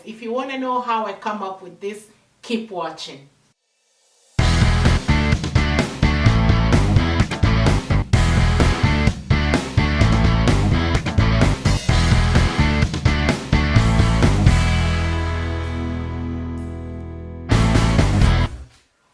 If you want to know how I come up with this, keep watching.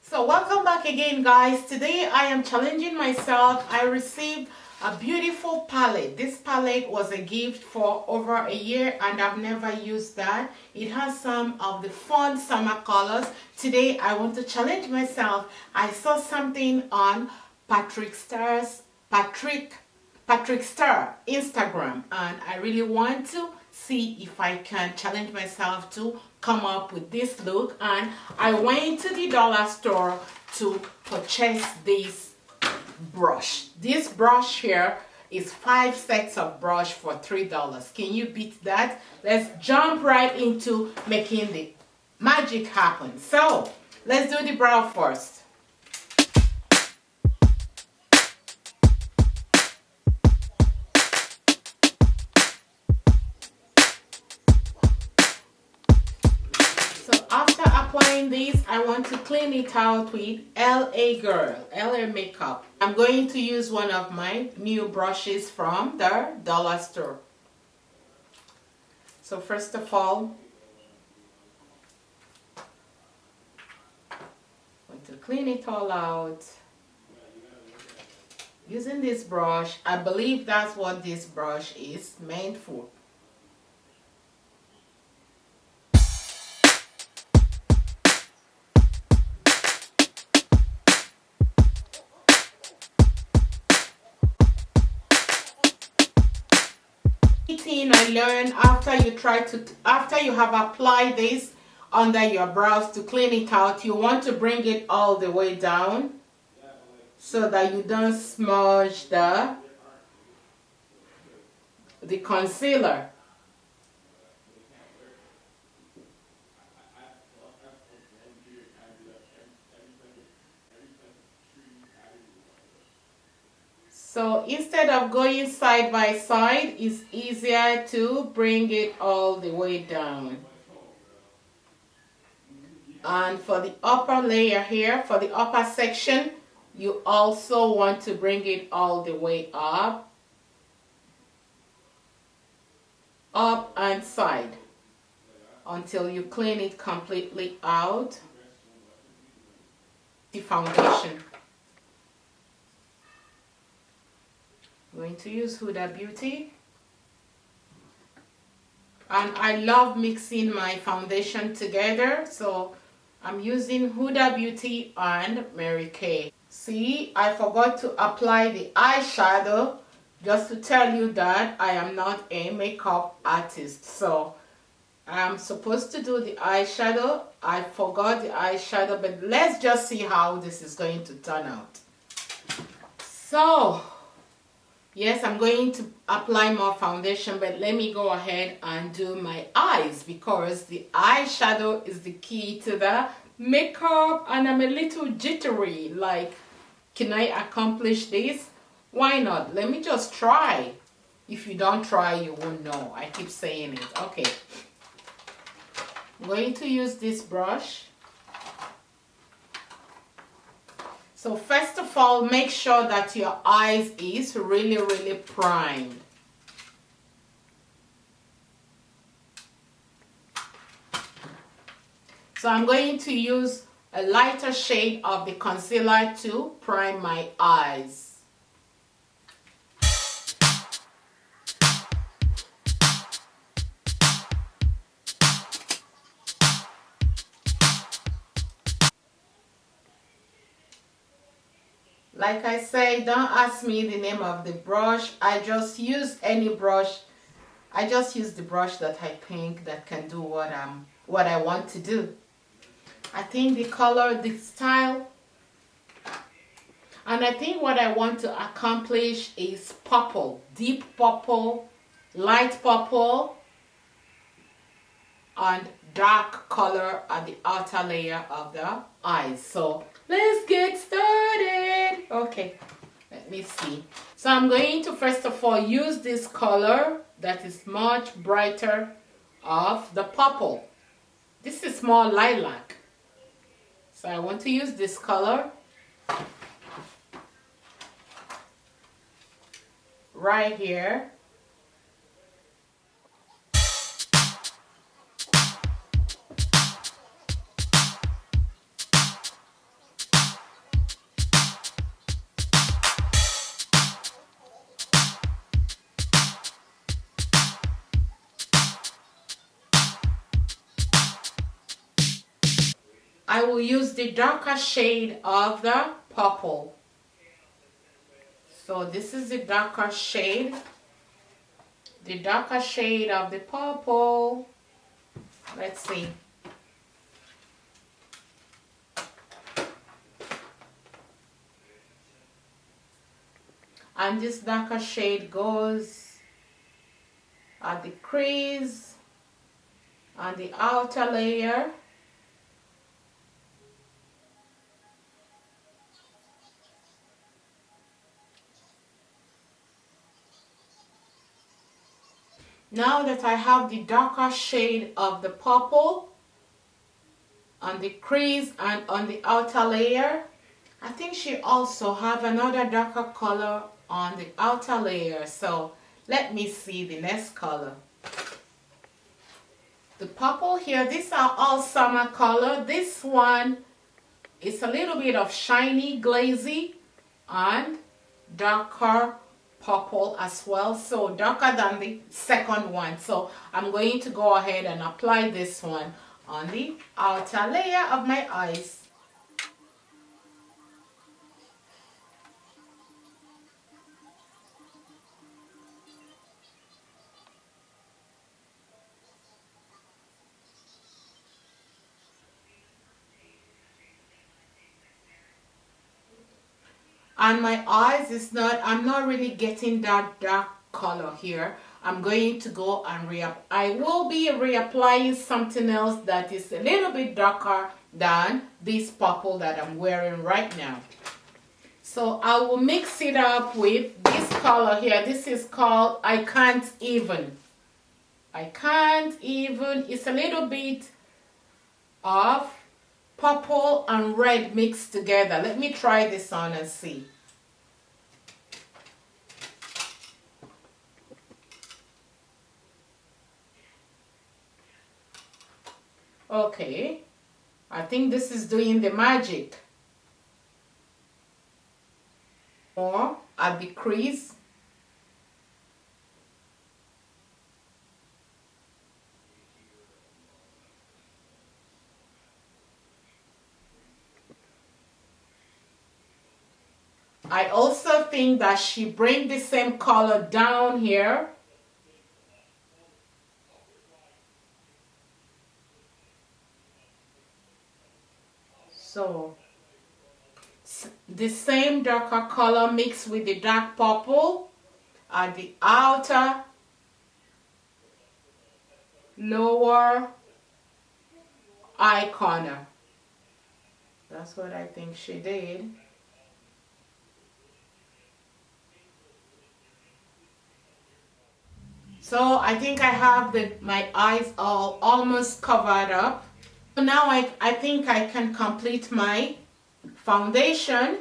So welcome back again, guys. Today I am challenging myself. I received a beautiful palette. This palette was a gift for over a year and I've never used that. It has some of the fun summer colors. Today I want to challenge myself. I saw something on Patrick Starr Instagram, and I really want to see if I can challenge myself to come up with this look. And I went to the dollar store to purchase this brush. This brush here is 5 sets of brush for $3. Can you beat that? Let's jump right into making the magic happen. So let's do the brow first. After applying this, I want to clean it out with LA Makeup. I'm going to use one of my new brushes from the dollar store. So first of all, I want to clean it all out using this brush. I believe that's what this brush is meant for. I learned after you have applied this under your brows to clean it out, you want to bring it all the way down so that you don't smudge the concealer. So instead of going side by side, it's easier to bring it all the way down. And for the upper layer here, for the upper section, you also want to bring it all the way up and side until you clean it completely out. The foundation. I'm going to use Huda Beauty, and I love mixing my foundation together, so I'm using Huda Beauty and Mary Kay. See, I forgot to apply the eyeshadow, just to tell you that I am not a makeup artist, so I'm supposed to do the eyeshadow. I forgot the eyeshadow, but let's just see how this is going to turn out. So yes, I'm going to apply more foundation, but let me go ahead and do my eyes because the eyeshadow is the key to the makeup, and I'm a little jittery. Like, can I accomplish this? Why not? Let me just try. If you don't try, you won't know. I keep saying it. Okay. I'm going to use this brush. So first of all, make sure that your eyes is really primed. So I'm going to use a lighter shade of the concealer to prime my eyes. Like I say, don't ask me the name of the brush. I just use any brush. I just use the brush that I think that can do what I want to do. I think the color, the style, and I think what I want to accomplish is purple, deep purple, light purple, and dark color at the outer layer of the eyes. So let's get started. Okay, let me see. So I'm going to first of all use this color that is much brighter of the purple. This is more lilac. So I want to use this color right here. I will use the darker shade of the purple. So this is the darker shade. The darker shade of the purple. Let's see. And this darker shade goes at the crease on the outer layer. Now that I have the darker shade of the purple on the crease and on the outer layer, I think she also have another darker color on the outer layer. So let me see the next color. The purple here, these are all summer color. This one is a little bit of shiny, glazy, and darker purple as well, so darker than the second one. So I'm going to go ahead and apply this one on the outer layer of my eyes. And my eyes is not, I'm not really getting that dark color here. I'm going to go and I will be reapplying something else that is a little bit darker than this purple that I'm wearing right now. So I will mix it up with this color here. This is called I Can't Even. I Can't Even. It's a little bit of purple and red mixed together. Let me try this on and see. Okay, I think this is doing the magic. Or at the crease. I also think that she brings the same color down here. So the same darker color mixed with the dark purple at the outer lower eye corner. That's what I think she did. So I think I have my eyes all almost covered up. So now I think I can complete my foundation.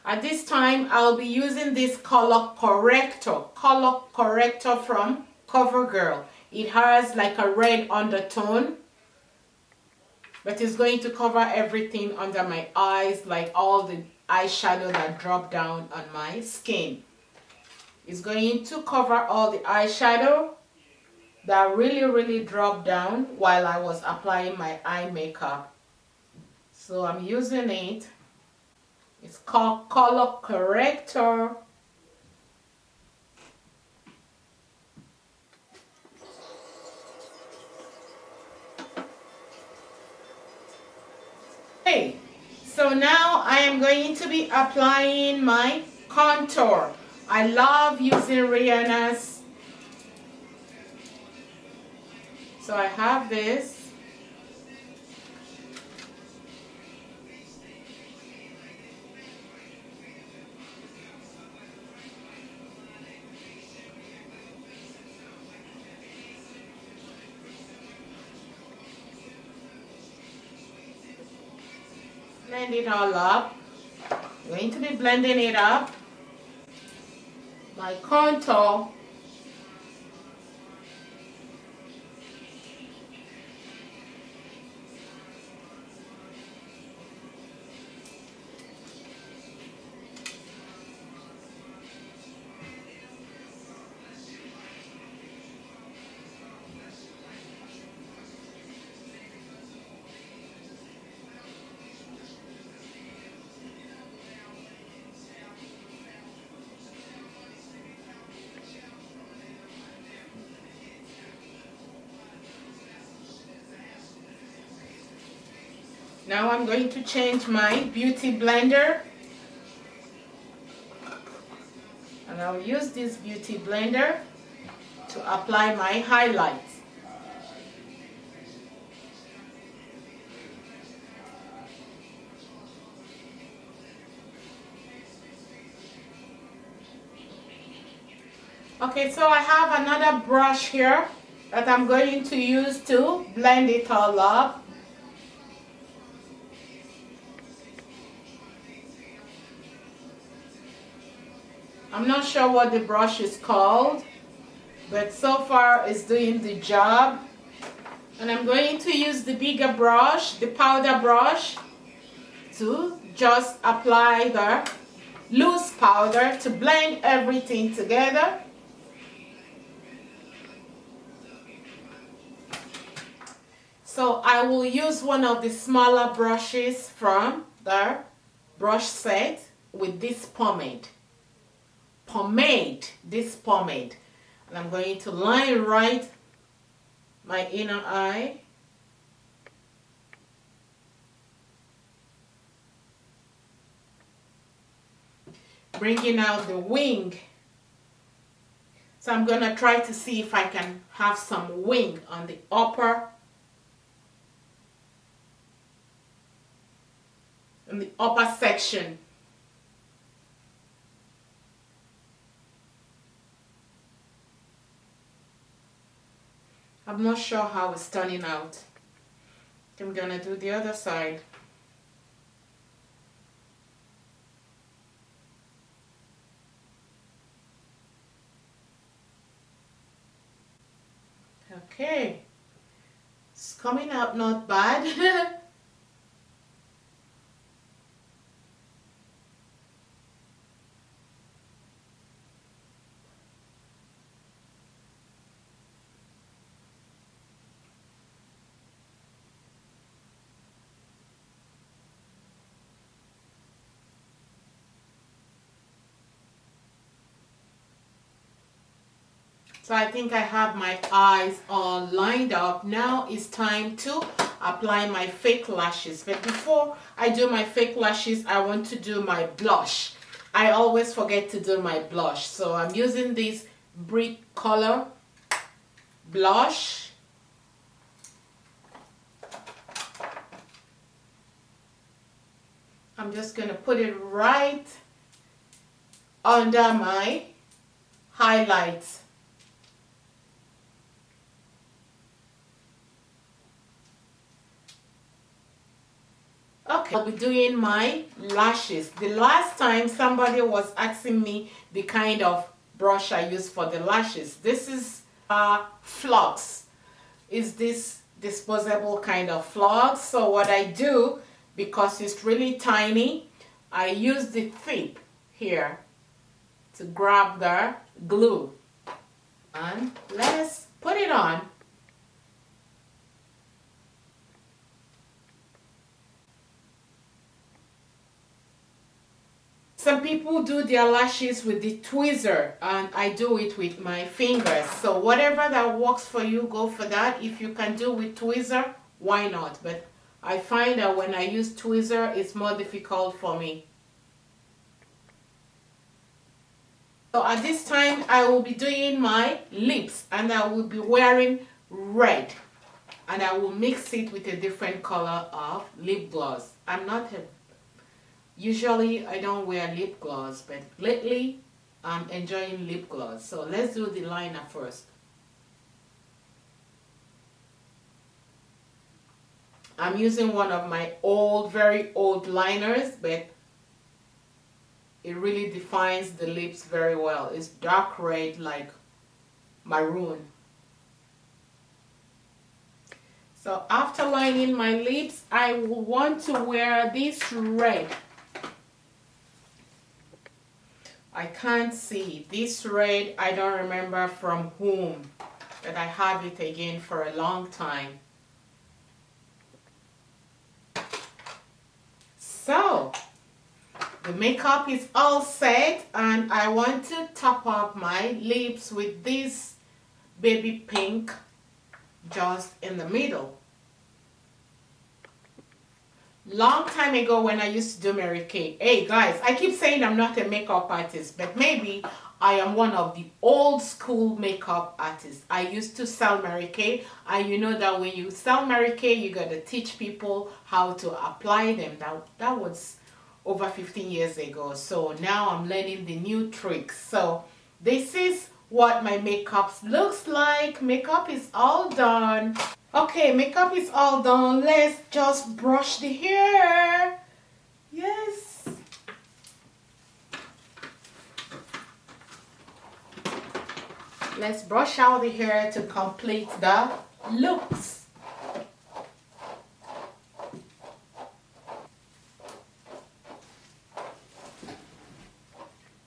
At this time, I'll be using this color corrector from CoverGirl. It has like a red undertone, but it's going to cover everything under my eyes, like all the eyeshadow that drop down on my skin. It's going to cover all the eyeshadow that really dropped down while I was applying my eye makeup. So I'm using it. It's called color corrector. Okay, so now I am going to be applying my contour. I love using Rihanna's. So I have this. Blend it all up. I'm going to be blending it up. My contour. Now I'm going to change my beauty blender, and I'll use this beauty blender to apply my highlights. Okay, so I have another brush here that I'm going to use to blend it all up. I'm not sure what the brush is called, but so far it's doing the job. And I'm going to use the bigger brush, the powder brush, to just apply the loose powder to blend everything together. So I will use one of the smaller brushes from the brush set with this pomade. This pomade. And I'm going to line right my inner eye. Bringing out the wing. So I'm going to try to see if I can have some wing on the upper section. I'm not sure how it's turning out. I'm gonna do the other side. Okay, it's coming out not bad. So I think I have my eyes all lined up. Now it's time to apply my fake lashes. But before I do my fake lashes, I want to do my blush. I always forget to do my blush. So I'm using this brick color blush. I'm just going to put it right under my highlights. Okay, I'll be doing my lashes. The last time somebody was asking me the kind of brush I use for the lashes. This is flux. Is this disposable kind of flux? So what I do, because it's really tiny, I use the tip here to grab the glue. And let's put it on. Some people do their lashes with the tweezer, and I do it with my fingers. So whatever that works for you, go for that. If you can do with tweezer, why not? But I find that when I use tweezer, it's more difficult for me. So at this time, I will be doing my lips, and I will be wearing red. And I will mix it with a different color of lip gloss. Usually I don't wear lip gloss, but lately I'm enjoying lip gloss. So let's do the liner first. I'm using one of my old, very old liners, but it really defines the lips very well. It's dark red, like maroon. So after lining my lips, I will want to wear this red. I can't see this red. I don't remember from whom, but I have it again for a long time. So the makeup is all set, and I want to top up my lips with this baby pink just in the middle. Long time ago when I used to do Mary Kay. Hey guys, I keep saying I'm not a makeup artist, but maybe I am one of the old school makeup artists. I used to sell Mary Kay, and you know that when you sell Mary Kay, you gotta teach people how to apply them. That was over 15 years ago. So now I'm learning the new tricks. So this is what my makeup looks like. Makeup is all done. Okay, makeup is all done. Let's just brush the hair. Yes. Let's brush out the hair to complete the looks.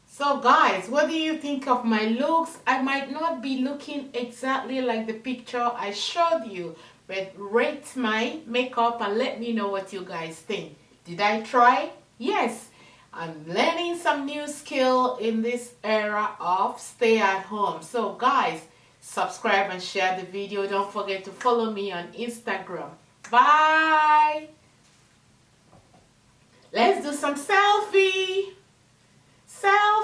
So guys, what do you think of my looks? I might not be looking exactly like the picture I showed you, but rate my makeup and let me know what you guys think. Did I try? Yes. I'm learning some new skill in this era of stay at home. So guys, subscribe and share the video. Don't forget to follow me on Instagram. Bye. Let's do some selfie. Selfie.